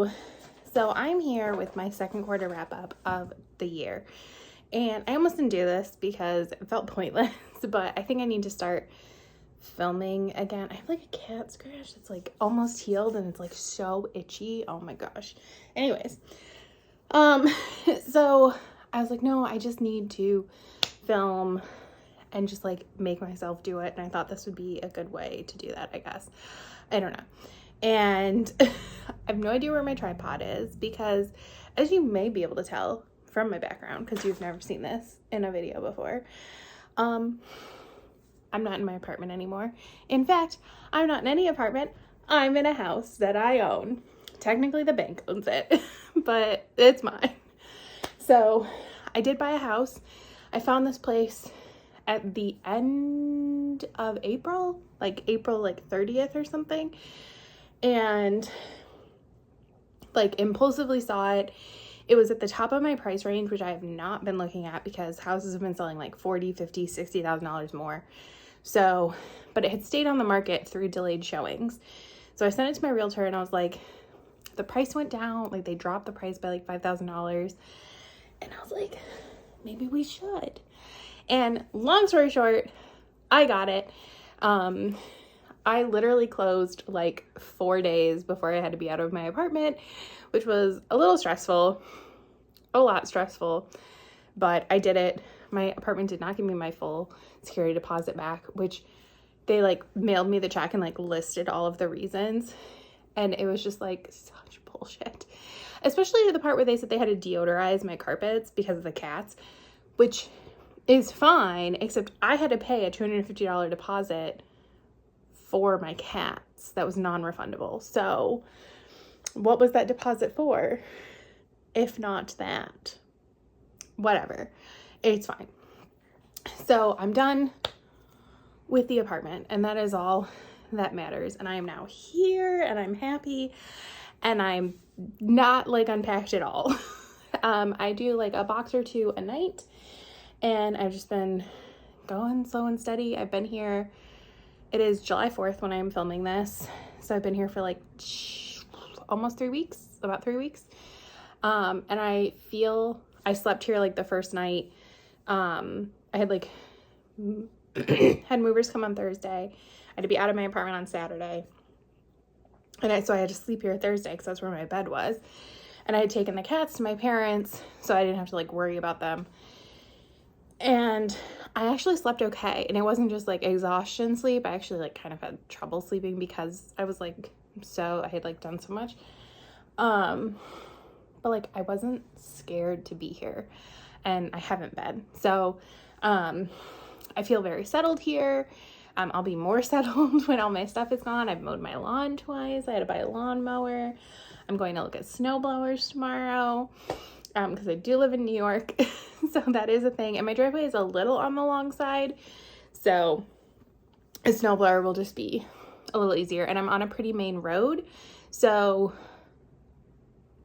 Hello. So I'm here with my second quarter wrap up of the year. And I almost didn't do this because it felt pointless, but I think I need to start filming again. I have like a cat scratch that's like almost healed and it's like so itchy. Oh my gosh. Anyways, so I was like, no, I just need to film and just like make myself do it. And I thought this would be a good way to do that, I guess. I don't know. And I have no idea where my tripod is because, as you may be able to tell from my background, because you've never seen this in a video before, I'm not in my apartment anymore. In fact, I'm not in any apartment. I'm in a house that I own. Technically, the bank owns it, but it's mine. So I did buy a house. I found this place at the end of April, like April 30th or something. And like impulsively saw it. It was at the top of my price range, which I have not been looking at because houses have been selling like $40,000, $50,000, $60,000 more. So, but it had stayed on the market through delayed showings. So I sent it to my realtor and I was like, the price went down, like they dropped the price by like $5,000. And I was like, maybe we should. And long story short, I got it. I literally closed like 4 days before I had to be out of my apartment, which was a little stressful, a lot stressful, but I did it. My apartment did not give me my full security deposit back, which they like mailed me the check and like listed all of the reasons. And it was just like such bullshit, especially the part where they said they had to deodorize my carpets because of the cats, which is fine, except I had to pay a $250 deposit for my cats that was non-refundable. So what was that deposit for if not that? Whatever, it's fine. So I'm done with the apartment and that is all that matters. And I am now here and I'm happy and I'm not like unpacked at all. I do like a box or two a night and I've just been going slow and steady. I've been here. It is July 4th when I'm filming this. So I've been here for like almost 3 weeks, about 3 weeks. And I feel, I slept here like the first night. I had like, had movers come on Thursday. I had to be out of my apartment on Saturday. And so I had to sleep here Thursday because that's where my bed was. And I had taken the cats to my parents, so I didn't have to like worry about them. And I actually slept okay. And it wasn't just like exhaustion sleep. I actually like kind of had trouble sleeping because I was like, I had like done so much. But like I wasn't scared to be here and I haven't been. So, I feel very settled here. I'll be more settled when all my stuff is gone. I've mowed my lawn twice. I had to buy a lawnmower. I'm going to look at snowblowers tomorrow. Because I do live in New York, so that is a thing. And my driveway is a little on the long side, so a snowblower will just be a little easier. And I'm on a pretty main road, so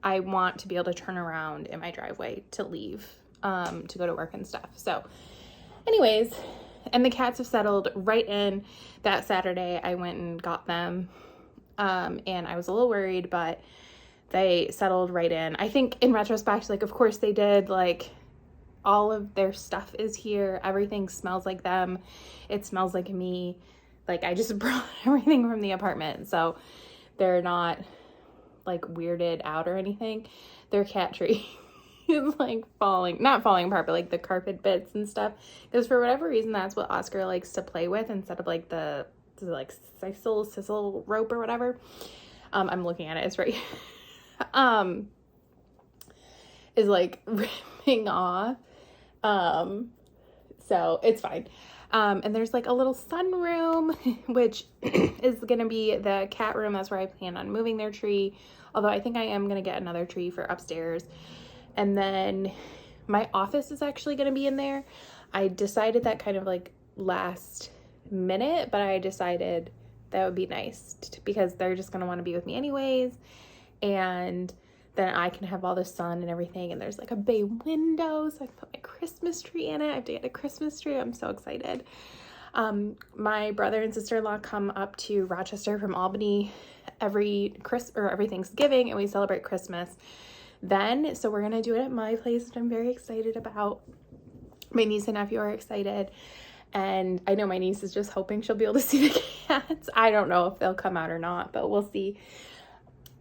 I want to be able to turn around in my driveway to leave, to go to work and stuff. So anyways, and the cats have settled right in. That Saturday I went and got them, and I was a little worried, but they settled right in. I think in retrospect, like, of course they did, like, all of their stuff is here. Everything smells like them. It smells like me. Like, I just brought everything from the apartment. So they're not, like, weirded out or anything. Their cat tree is, like, not falling apart, but, like, the carpet bits and stuff. Because for whatever reason, that's what Oscar likes to play with instead of, like, the like, sisal rope or whatever. I'm looking at it. It's right is like ripping off. So it's fine. And there's like a little sunroom, which is going to be the cat room. That's where I plan on moving their tree. Although I think I am going to get another tree for upstairs. And then my office is actually going to be in there. I decided that kind of like last minute, but I decided that would be nice because they're just going to want to be with me anyways. And then I can have all the sun and everything. And there's like a bay window, so I can put my Christmas tree in it. I have to get a Christmas tree. I'm so excited. My brother and sister-in-law come up to Rochester from Albany every Thanksgiving, and we celebrate Christmas then. So we're gonna do it at my place, which I'm very excited about. My niece and nephew are excited, and I know my niece is just hoping she'll be able to see the cats. I don't know if they'll come out or not, but we'll see.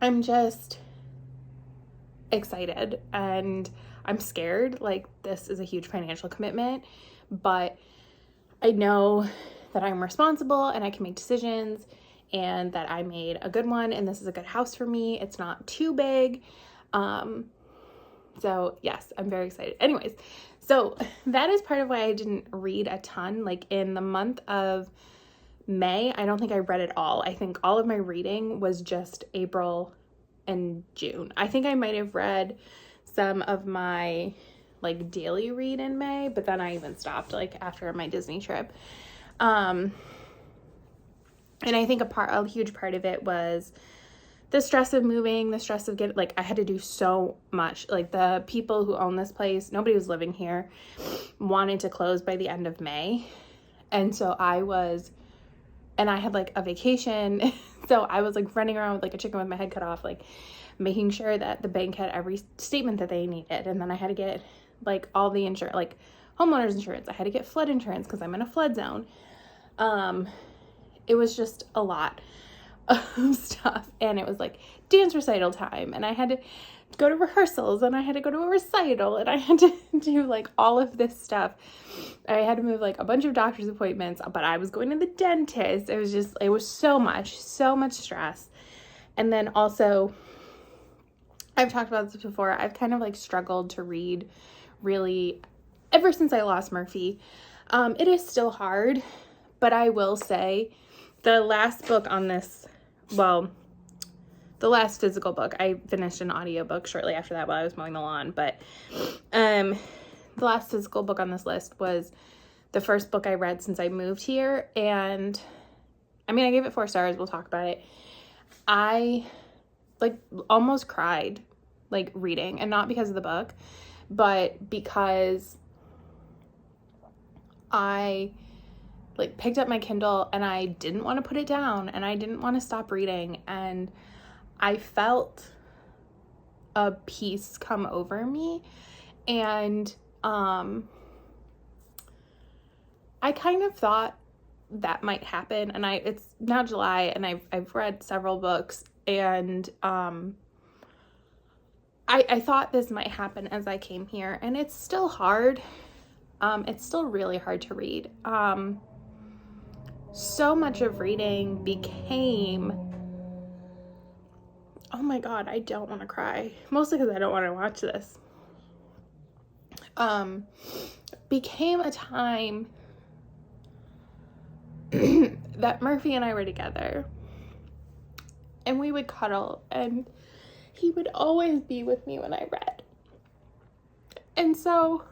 I'm just excited, and I'm scared. Like, this is a huge financial commitment, but I know that I'm responsible and I can make decisions, and that I made a good one, and this is a good house for me. It's not too big. So yes, I'm very excited. Anyways, so that is part of why I didn't read a ton. Like, in the month of May, I don't think I read it all. I think all of my reading was just April and June. I think I might have read some of my like daily read in May, but then I even stopped like after my Disney trip. And I think a huge part of it was the stress of moving, the stress of getting, like, I had to do so much. Like, the people who own this place, nobody was living here, wanted to close by the end of May. And so I had like a vacation. So I was like running around with like a chicken with my head cut off, like making sure that the bank had every statement that they needed. And then I had to get like all the insurance, like homeowners insurance. I had to get flood insurance because I'm in a flood zone. It was just a lot of stuff, and it was like dance recital time, and I had to go to rehearsals, and I had to go to a recital, and I had to do like all of this stuff. I had to move like a bunch of doctor's appointments, but I was going to the dentist. It was so much stress. And then also, I've talked about this before, I've kind of like struggled to read really ever since I lost Murphy. It is still hard, but I will say the last book on this, well, the last physical book, I finished an audiobook shortly after that while I was mowing the lawn, but the last physical book on this list was the first book I read since I moved here, and I mean, I gave it 4 stars. We'll talk about it. I like almost cried like reading, and not because of the book, but because I like picked up my Kindle and I didn't want to put it down, and I didn't want to stop reading, and I felt a peace come over me. And I kind of thought that might happen, and it's now July, and I've read several books, and I thought this might happen as I came here, and it's still hard. It's still really hard to read. So much of reading became, oh my God, I don't want to cry. Mostly because I don't want to watch this. Became a time that Murphy and I were together, and we would cuddle, and he would always be with me when I read. And so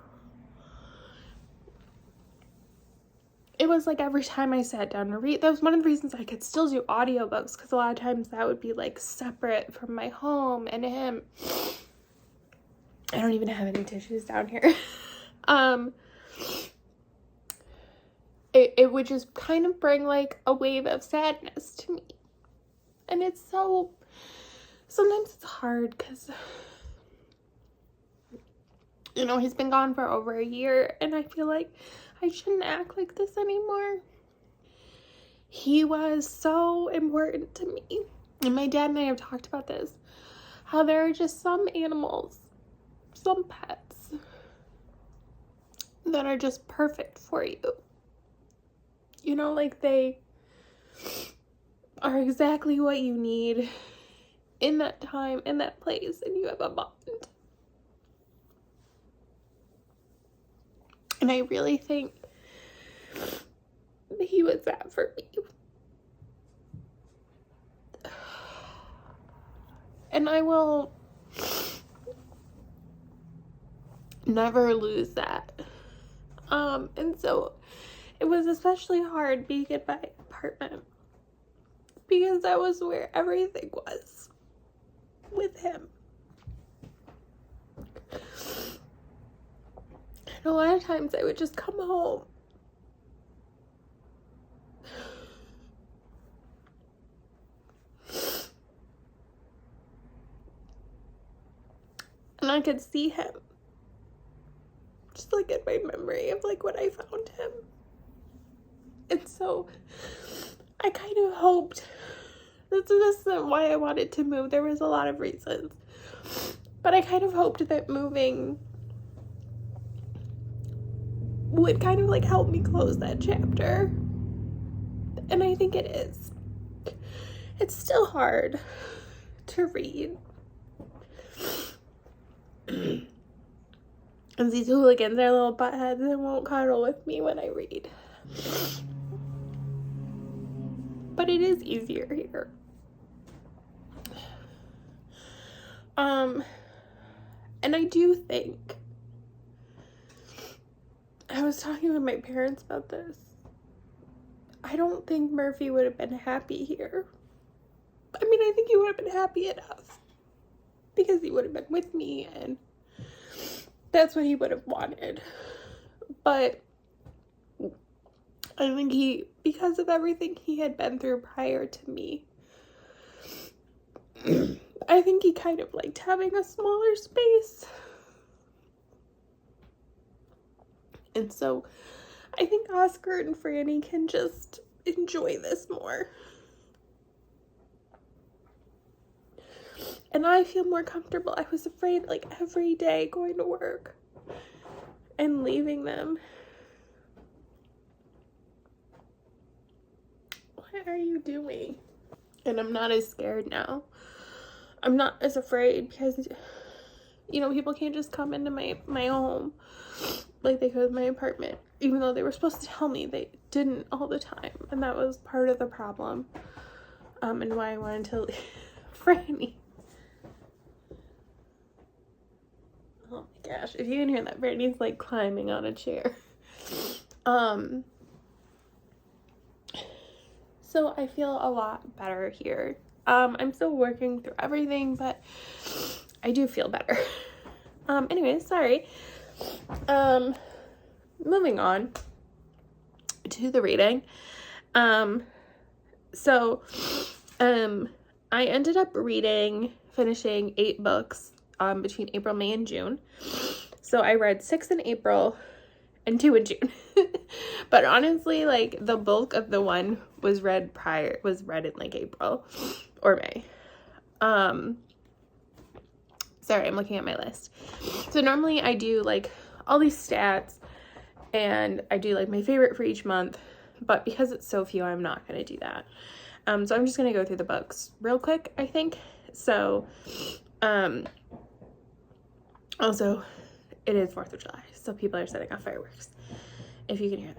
it was like every time I sat down to read, that was one of the reasons I could still do audiobooks, because a lot of times that would be like separate from my home and him. I don't even have any tissues down here. It would just kind of bring like a wave of sadness to me. And it's so, sometimes it's hard because, you know, he's been gone for over a year, and I feel like I shouldn't act like this anymore. He was so important to me. And my dad and I have talked about this, how there are just some animals, some pets, that are just perfect for you. You know, like they are exactly what you need in that time, in that place, and you have a bond. And I really think that he was that for me. And I will never lose that. And so it was especially hard being in my apartment, because that was where everything was with him. And a lot of times I would just come home And I could see him just like in my memory of like when I found him. And so I kind of hoped, this isn't why I wanted to move, there was a lot of reasons, but I kind of hoped that moving would kind of like help me close that chapter. And I think it is. It's still hard to read. And these hooligans are little buttheads and won't cuddle with me when I read. But it is easier here. And I do think, I was talking with my parents about this, I don't think Murphy would have been happy here. I mean, I think he would have been happy enough because he would have been with me and that's what he would have wanted. But I think he, because of everything he had been through prior to me, I think he kind of liked having a smaller space. And so I think Oscar and Franny can just enjoy this more. And I feel more comfortable. I was afraid like every day going to work and leaving them. What are you doing? And I'm not as scared now. I'm not as afraid because, you know, people can't just come into my home like they could with my apartment. Even though they were supposed to tell me, they didn't all the time. And that was part of the problem. And why I wanted to leave Franny. Oh my gosh, if you can hear that, Brittany's like climbing on a chair. So I feel a lot better here. I'm still working through everything, but I do feel better. Anyways, sorry. Moving on to the reading. I ended up finishing 8 books between April, May, and June. So I read 6 in April and 2 in June. But honestly, like, the bulk of the one was read in like April or May. Sorry, I'm looking at my list. So normally I do like all these stats and I do like my favorite for each month, but because it's so few, I'm not going to do that. So I'm just going to go through the books real quick, I think. So, also, it is 4th of July, so people are setting off fireworks, if you can hear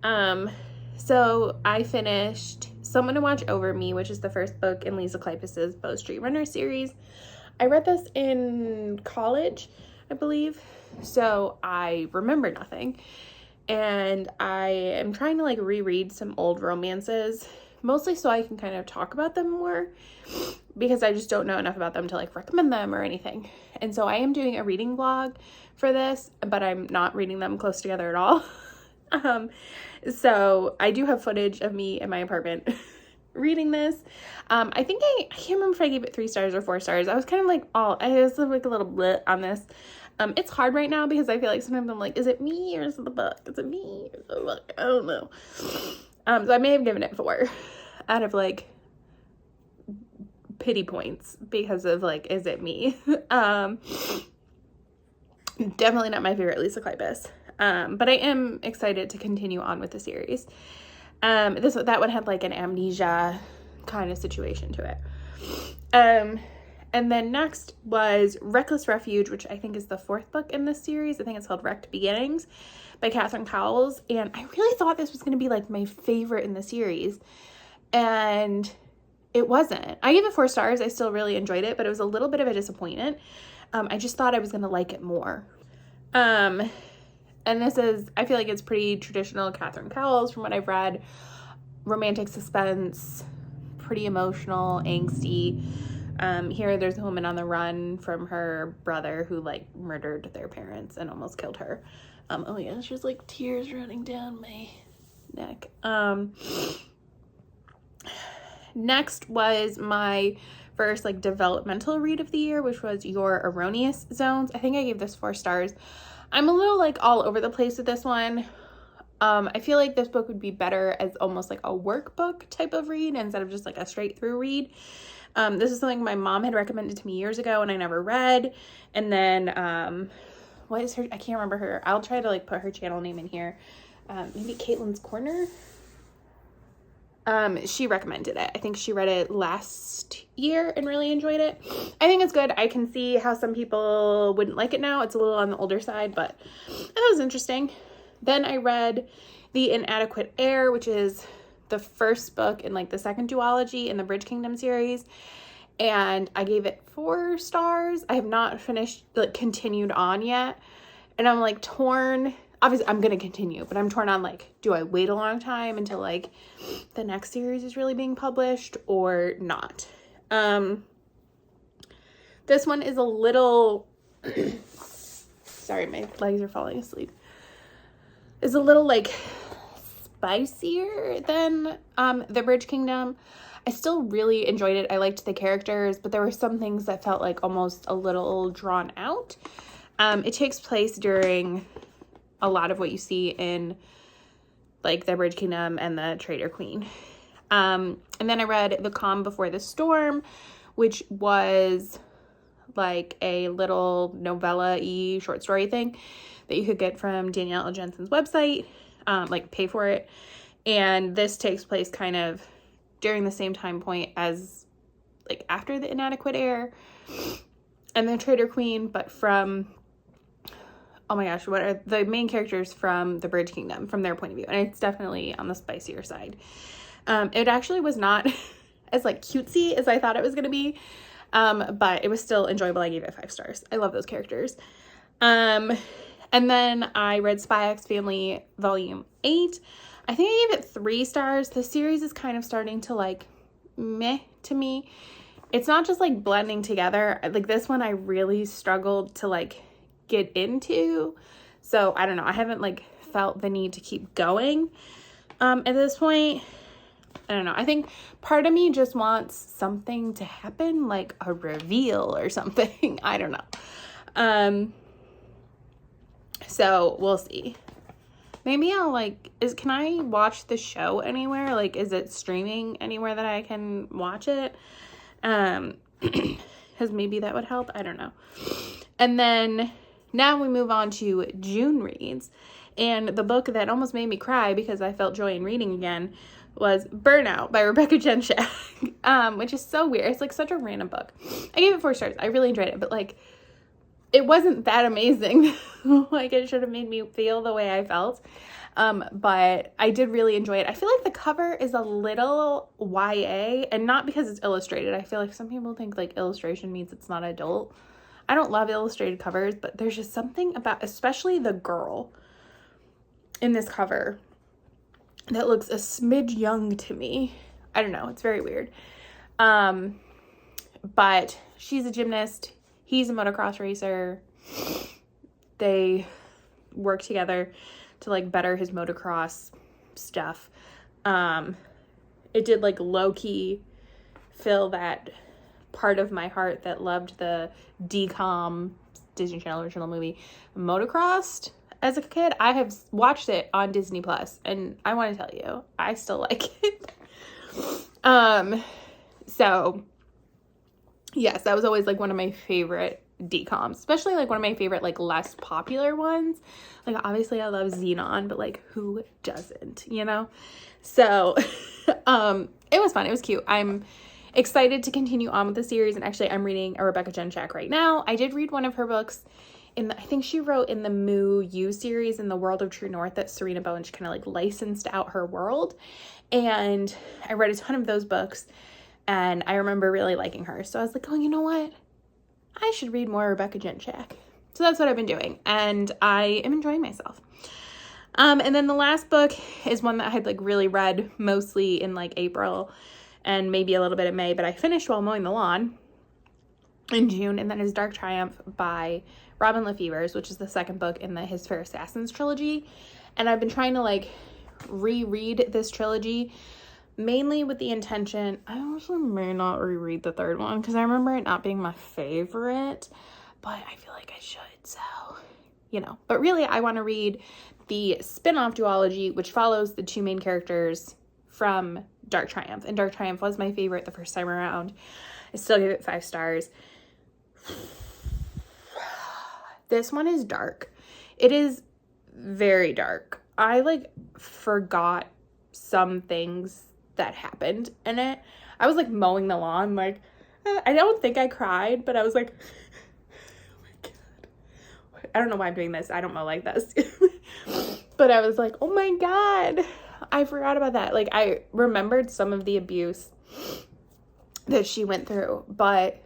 that. So I finished Someone to Watch Over Me, which is the first book in Lisa Kleypas's Bow Street Runner series. I read this in college, I believe, so I remember nothing. And I am trying to like reread some old romances, mostly so I can kind of talk about them more, because I just don't know enough about them to like recommend them or anything. And so I am doing a reading vlog for this, but I'm not reading them close together at all. So I do have footage of me in my apartment reading this. I think I can't remember if I gave it 3 stars or 4 stars. I was kind of like I was like a little bleh on this. It's hard right now because I feel like sometimes I'm like, is it me or is it the book? Is it me or is it the book? I don't know. So I may have given it 4 out of like pity points because of like, is it me? Definitely not my favorite Lisa Kleypas. But I am excited to continue on with the series. That one had like an amnesia kind of situation to it. And then next was Reckless Refuge, which I think is the 4th book in this series. I think it's called Wrecked Beginnings by Catherine Cowles. And I really thought this was going to be like my favorite in the series. And it wasn't. I gave it 4 stars. I still really enjoyed it, but it was a little bit of a disappointment. I just thought I was going to like it more. And this is, I feel like it's pretty traditional Catherine Cowles from what I've read. Romantic suspense, pretty emotional, angsty. Here there's a woman on the run from her brother who like murdered their parents and almost killed her. Oh yeah, it's just like tears running down my neck. Next was my first like developmental read of the year, which was Your Erroneous Zones. I think I gave this 4 stars. I'm a little like all over the place with this one. I feel like this book would be better as almost like a workbook type of read instead of just like a straight through read. This is something my mom had recommended to me years ago and I never read. And then, what is her? I can't remember her. I'll try to like put her channel name in here. Maybe Caitlin's Corner. She recommended it. I think she read it last year and really enjoyed it. I think it's good. I can see how some people wouldn't like it now. It's a little on the older side, but it was interesting. Then I read The Inadequate Heir, which is the first book in like the second duology in the Bridge Kingdom series. And I gave it 4 stars. I have not finished, like continued on yet. And I'm like torn. Obviously I'm going to continue, but I'm torn on like, do I wait a long time until like the next series is really being published or not? This one is a little, sorry, my legs are falling asleep. Is a little like spicier than the Bridge Kingdom. I still really enjoyed it. I liked the characters, but there were some things that felt like almost a little drawn out. It takes place during a lot of what you see in like the Bridge Kingdom and the Traitor Queen. And then I read The Calm Before the Storm, which was like a little novella-y short story thing that you could get from Danielle Jensen's website, like pay for it. And this takes place kind of during the same time point as like after The Inadequate Heir and the Traitor Queen, but from, oh my gosh, what are the main characters from the Bridge Kingdom, from their point of view. And it's definitely on the spicier side. It actually was not as like cutesy as I thought it was going to be. But it was still enjoyable. I gave it 5 stars. I love those characters. And then I read Spy X Family Volume 8. I think I gave it 3 stars. The series is kind of starting to like meh to me. It's not just like blending together. Like this one I really struggled to like get into. So I don't know. I haven't like felt the need to keep going at this point. I don't know. I think part of me just wants something to happen, like a reveal or something. I don't know. So we'll see. Maybe I'll like, can I watch the show anywhere? Like, is it streaming anywhere that I can watch it? Because maybe that would help. I don't know. And then now we move on to June reads. And the book that almost made me cry because I felt joy in reading again was Burnout by Rebecca Jenshak, which is so weird. It's like such a random book. I gave it 4 stars. I really enjoyed it, but like, it wasn't that amazing. Like it should have made me feel the way I felt. But I did really enjoy it. I feel like the cover is a little YA, and not because it's illustrated. I feel like some people think like illustration means it's not adult. I don't love illustrated covers, but there's just something about, especially the girl in this cover, that looks a smidge young to me. I don't know. It's very weird. But she's a gymnast. He's a motocross racer. They work together to like better his motocross stuff. It did like low-key fill that part of my heart that loved the DCOM Disney Channel original movie Motocrossed. As a kid, I have watched it on Disney Plus, and I want to tell you, I still like it. So yes, that was always like one of my favorite DCOMs, especially like one of my favorite like less popular ones. Like obviously I love Xenon, but like who doesn't, you know? So it was fun. It was cute. I'm excited to continue on with the series, and actually I'm reading a Rebecca Jenshak right now. I did read one of her books I think she wrote in the Moo You series in the World of True North that Serena Bowen kind of like licensed out her world. And I read a ton of those books, and I remember really liking her. So I was like, oh, you know what? I should read more Rebecca Jenshak. So that's what I've been doing, and I am enjoying myself. And then the last book is one that I had like really read mostly in like April and maybe a little bit of May, but I finished while mowing the lawn in June, and that is Dark Triumph by Robin Lefevers, which is the second book in the His Fair Assassins trilogy. And I've been trying to like reread this trilogy mainly with the intention, I also may not reread the third one because I remember it not being my favorite, but I feel like I should, so, you know. But really, I want to read the spin-off duology, which follows the two main characters from Dark Triumph, and Dark Triumph was my favorite the first time around. I still give it 5 stars. This one is dark. It is very dark. I like forgot some things that happened in it. I was like mowing the lawn, like I don't think I cried, but I was like, oh my god, I don't know why I'm doing this. I don't mow like this. But I was like, oh my god, I forgot about that. Like, I remembered some of the abuse that she went through, but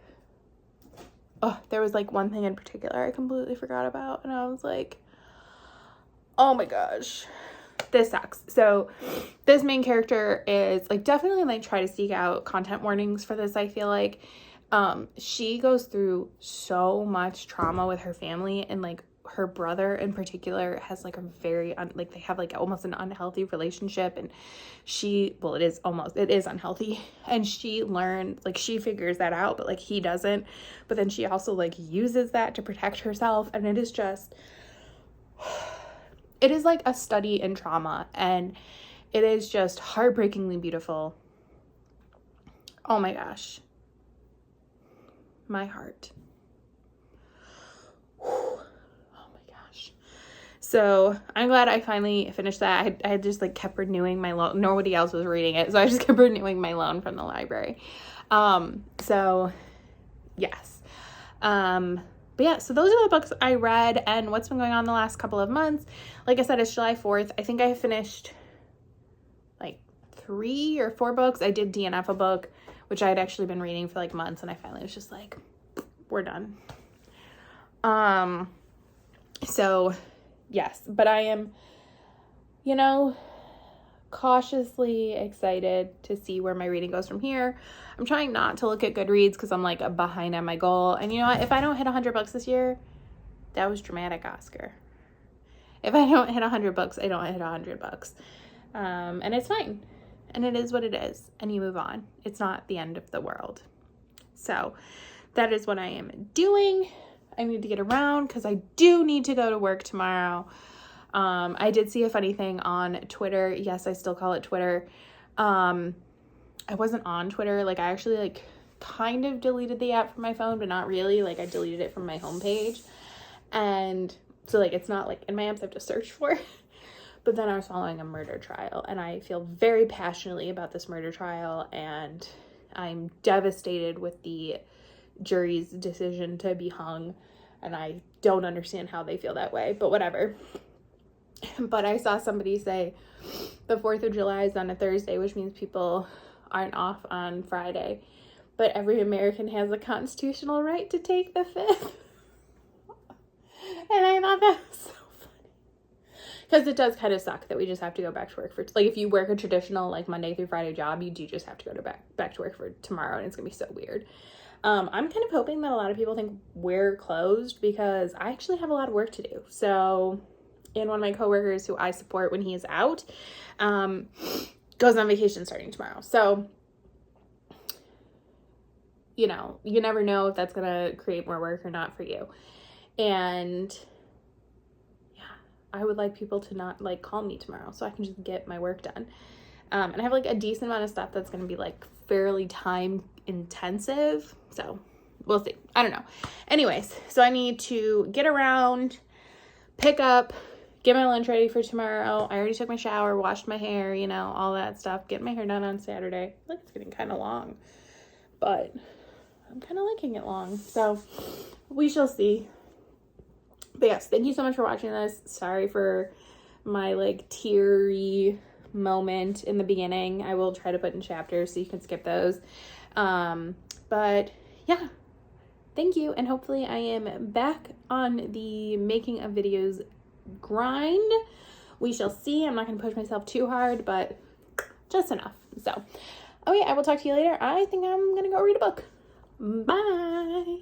there was like one thing in particular I completely forgot about, and I was like, oh my gosh, this sucks. So this main character is like, definitely like try to seek out content warnings for this. I feel like she goes through so much trauma with her family, and like her brother in particular has like a very like they have like almost an unhealthy relationship, and it is unhealthy, and she learned, like, she figures that out, but like he doesn't, but then she also like uses that to protect herself, and it is just, it is like a study in trauma, and it is just heartbreakingly beautiful. Oh my gosh, my heart. So I'm glad I finally finished that. I had just like kept renewing my loan. Nobody else was reading it, so I just kept renewing my loan from the library. So yes. But yeah, so those are the books I read and what's been going on the last couple of months. Like I said, it's July 4th. I think I finished like 3 or 4 books. I did DNF a book, which I had actually been reading for like months, and I finally was just like, we're done. So yes, but I am, you know, cautiously excited to see where my reading goes from here. I'm trying not to look at Goodreads because I'm like behind on my goal. And you know what? If I don't hit 100 books this year, that was dramatic, Oscar. If I don't hit 100 books, I don't hit 100 books. And it's fine. And it is what it is. And you move on. It's not the end of the world. So that is what I am doing. I need to get around because I do need to go to work tomorrow. I did see a funny thing on Twitter. Yes, I still call it Twitter. I wasn't on Twitter. Like, I actually like kind of deleted the app from my phone, but not really. Like, I deleted it from my homepage. And so like, it's not like in my apps I have to search for it. But then I was following a murder trial, and I feel very passionately about this murder trial, and I'm devastated with the jury's decision to be hung, and I don't understand how they feel that way, but whatever. But I saw somebody say the 4th of July is on a Thursday, which means people aren't off on Friday, but every American has a constitutional right to take the 5th. And I thought that was so funny, because it does kind of suck that we just have to go back to work for, like, if you work a traditional like Monday through Friday job, you do just have to go back to work for tomorrow, and it's gonna be so weird. I'm kind of hoping that a lot of people think we're closed, because I actually have a lot of work to do. So, and one of my coworkers who I support when he is out, goes on vacation starting tomorrow. So, you know, you never know if that's going to create more work or not for you. And yeah, I would like people to not like call me tomorrow so I can just get my work done. And I have like a decent amount of stuff that's going to be like fairly time intensive. So we'll see. I don't know. Anyways, so I need to get around, pick up, get my lunch ready for tomorrow. I already took my shower, washed my hair, you know, all that stuff. Get my hair done on Saturday. I feel like it's getting kind of long, but I'm kind of liking it long. So we shall see. But yes, thank you so much for watching this. Sorry for my like teary moment in the beginning. I will try to put in chapters so you can skip those. But yeah, thank you. And hopefully I am back on the making of videos grind. We shall see. I'm not going to push myself too hard, but just enough. So, okay, I will talk to you later. I think I'm going to go read a book. Bye.